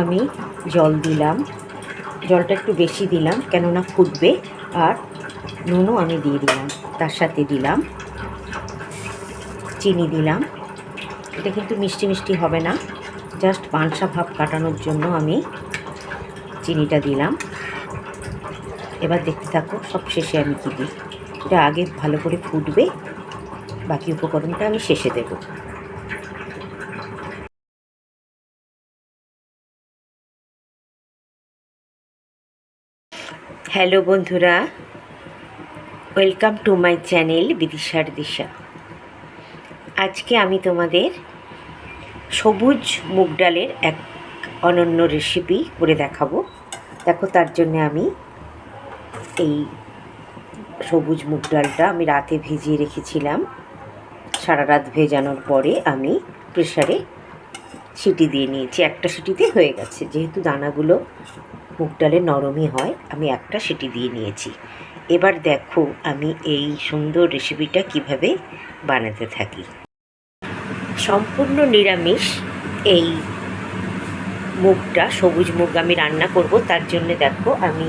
আমি জল দিলাম, জলটা একটু বেশি দিলাম কেননা ফুটবে। আর নুনও আমি দিয়ে দিলাম, তার সাথে দিলাম চিনি দিলাম। এটা কিন্তু মিষ্টি মিষ্টি হবে না, জাস্ট পানসা ভাব কাটানোর জন্য আমি চিনিটা দিলাম। এবার দেখতে থাকো, সব শেষে আমি কী দিই। এটা আগে ভালো করে ফুটবে, বাকি উপকরণটা আমি শেষে দেব। হ্যালো বন্ধুরা, ওয়েলকাম টু মাই চ্যানেল বিদিশার দিশা। আজকে আমি তোমাদের সবুজ মুগ ডালের এক অনন্য রেসিপি করে দেখাবো। দেখো, তার জন্য আমি এই সবুজ মুগ ডালটা আমি রাতে ভিজিয়ে রেখেছিলাম। সারা রাত ভেজানোর পরে আমি প্রেসারে সিটি দিয়ে নিয়েছি। একটা সিটিতে হয়ে গেছে, যেহেতু দানাগুলো মুগ ডালে নরমই হয়, আমি একটা সিটি দিয়ে নিয়েছি। এবার দেখো আমি এই সুন্দর রেসিপিটা কিভাবে বানাতে থাকি। সম্পূর্ণ নিরামিষ এই মুগটা, সবুজ মুগ আমি রান্না করব। তার জন্য দেখো আমি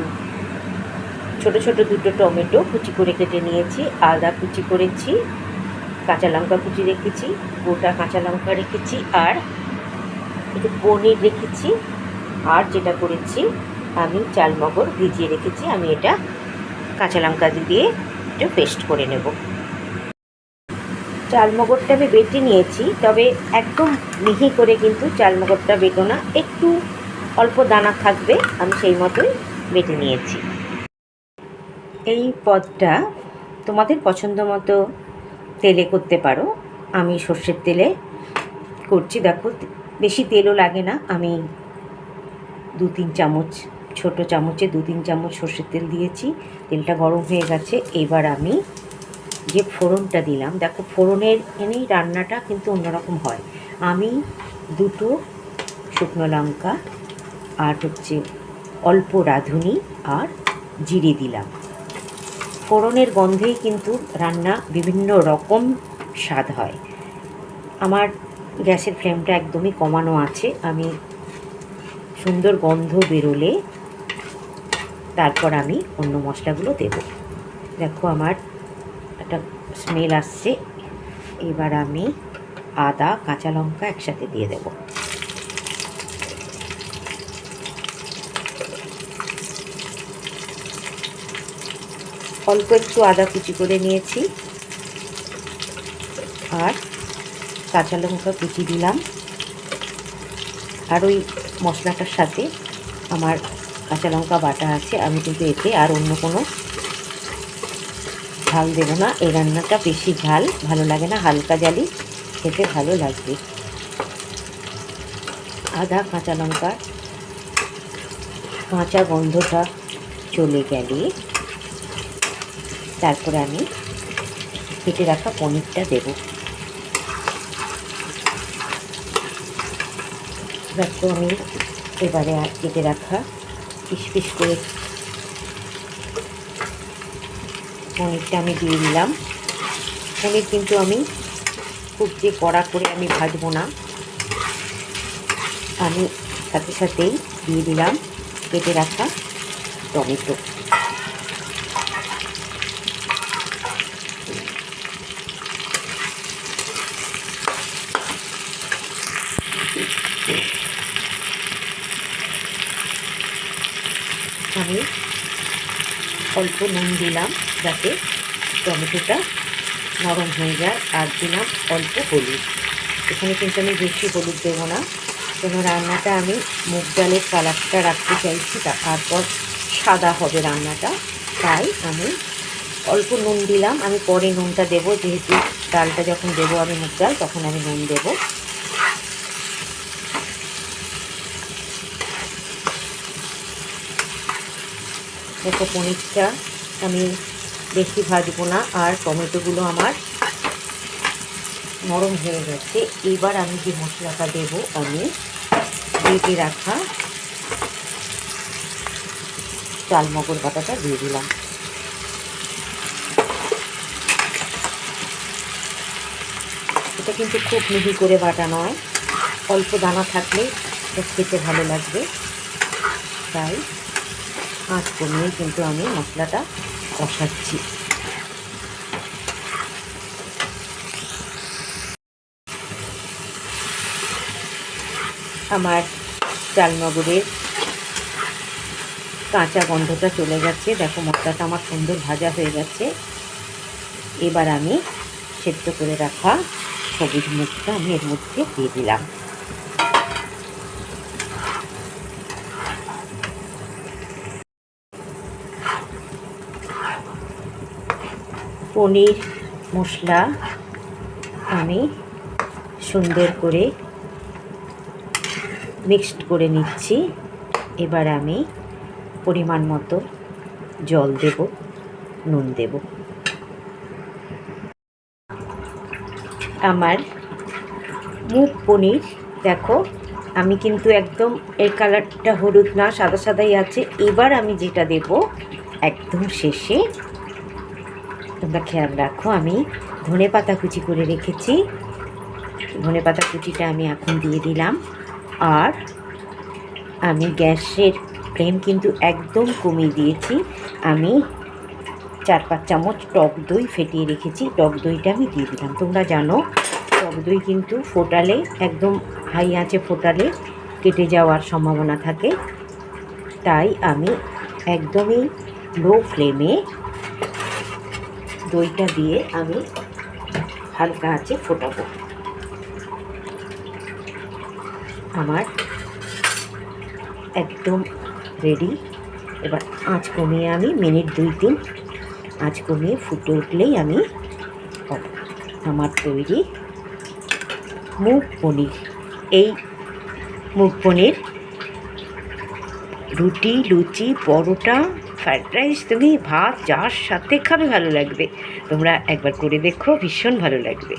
ছোট ছোট দুটো টমেটো কুচি করে কেটে নিয়েছি, আদা কুচি করেছি, কাঁচা লঙ্কা কুচি রেখেছি, গোটা কাঁচা লঙ্কা রেখেছি, আর একটু পনির রেখেছি। আর যেটা করেছি, আমি চালমগর ভিজিয়ে রেখেছি, আমি এটা কাঁচা লঙ্কা দিয়ে একটু পেস্ট করে নেব। চালমগরটা আমি বেটে নিয়েছি, তবে একদম মিহি করে কিন্তু চালমগরটা বেটো না, একটু অল্প দানা থাকবে, আমি সেই মতোই বেটে নিয়েছি। এই পদটা তোমাদের পছন্দ মতো তেলে করতে পারো, আমি সর্ষের তেলে করছি। দেখো, বেশি তেলও লাগে না, আমি 2-3 চামচ, ছোটো চামচে 2-3 চামচ সর্ষের তেল দিয়েছি। তেলটা গরম হয়ে গেছে। এবার আমি যে ফোড়নটা দিলাম, দেখো ফোড়নের এনেই রান্নাটা কিন্তু অন্যরকম হয়। আমি 2টো শুকনো লঙ্কা আর অল্প রাঁধুনি আর জিরে দিলাম। ফোড়নের গন্ধেই কিন্তু রান্না বিভিন্ন রকম স্বাদ হয়। আমার গ্যাসের ফ্লেমটা একদমই কমানো আছে। আমি সুন্দর গন্ধ বেরোলে তারপর আমি অন্য মশলাগুলো দেব। দেখো আমার একটা স্মেল আসছে। এবার আমি আদা কাঁচা লঙ্কা একসাথে দিয়ে দেব। অল্প একটু আদা কুচি করে নিয়েছি আর কাঁচা লঙ্কা কুচি দিলাম। আর ওই মশলাটার সাথে আমার কাঁচা লঙ্কা বাটা আছে, আমি কিন্তু এতে আর অন্য কোনো ঝাল দেবো না। এই রান্নাটা বেশি ঝাল ভালো লাগে না, হালকা ঝালই খেতে ভালো লাগবে। আদা কাঁচা লঙ্কার কাঁচা গন্ধটা চলে গেলে তারপরে আমি কেটে রাখা পনিরটা দেব। দেখো আমি এবারে কেটে রাখা পিস পিস করে পনিরটা আমি দিয়ে দিলাম। পনির কিন্তু আমি খুব যে কড়া করে আমি ভাজবো না, আমি সাথে সাথেই দিয়ে দিলাম কেটে রাখা টমেটো। আমি অল্প নুন দিলাম যাতে টমেটোটা নরম হয়ে যায়, আর দিলাম অল্প হলুদ। এখানে কিন্তু আমি বেশি হলুদ দেবো না, কোনো রান্নাটা আমি মুগ ডালের কালারটা রাখতে চাইছি, তারপর সাদা হবে রান্নাটা, তাই আমি অল্প নুন দিলাম। আমি পরে নুনটা দেবো, যেহেতু ডালটা যখন দেবো আমি মুগ ডাল, তখন আমি নুন দেবো। দেখো পনিরটা আমি বেশি ভাজবো না, আর টমেটোগুলো আমার নরম হয়ে গেছে। এবার আমি যে মশলাটা দেবো, আমি বেটে রাখা চালমগর বাটাটা দিয়ে দিলাম। এটা কিন্তু খুব মিহি করে বাটা নয়, অল্প দানা থাকলে তো খেতে ভালো লাগবে। তাই আঁচ কমিয়ে কিন্তু আমি মশলাটা কষাচ্ছি। আমার চালমগরের কাঁচা গন্ধটা চলে যাচ্ছে। দেখো মশলাটা আমার সুন্দর ভাজা হয়ে গেছে। এবার আমি সেদ্ধ করে রাখা সবুজ মুগটা আমি এর মধ্যে দিয়ে দিলাম। পনির মশলা আমি সুন্দর করে মিক্সড করে নিচ্ছি। এবার আমি পরিমাণ মতো জল দেব, নুন দেব। আমার মুগ পনির দেখো, আমি কিন্তু একদম এর কালারটা হলুদ না, সাদা সাদাই আছে। এবার আমি যেটা দেব একদম শেষে, তোমরা খেয়াল রাখো, আমি ধনেপাতা কুচি করে রেখেছি। ধনেপাতা কুচিটা আমি এখন দিয়ে দিলাম। আর আমি গ্যাসের ফ্লেম কিন্তু একদম কমিয়ে দিয়েছি। আমি 4-5 চামচ টক দই ফেটিয়ে রেখেছি, টক দইটা আমি দিয়ে দিলাম। তোমরা জানো টক দই কিন্তু ফোটালে, একদম হাই আঁচে ফোটালে কেটে যাওয়ার সম্ভাবনা থাকে। তাই আমি একদমই লো ফ্লেমে দইটা দিয়ে আমি হালকা আঁচে ফোটাবো। আমার একদম রেডি। এবার আঁচ কমিয়ে আমি মিনিট 2-3 আঁচ কমিয়ে ফুটে উঠলেই আমি আমার তৈরি মুগ পনির। এই মুগ পনির রুটি, লুচি, পরোটা, ফ্রাইড রাইস, তুমি ভাত যার সাথে খাবে ভালো লাগবে। তোমরা একবার করে দেখো, ভীষণ ভালো লাগবে।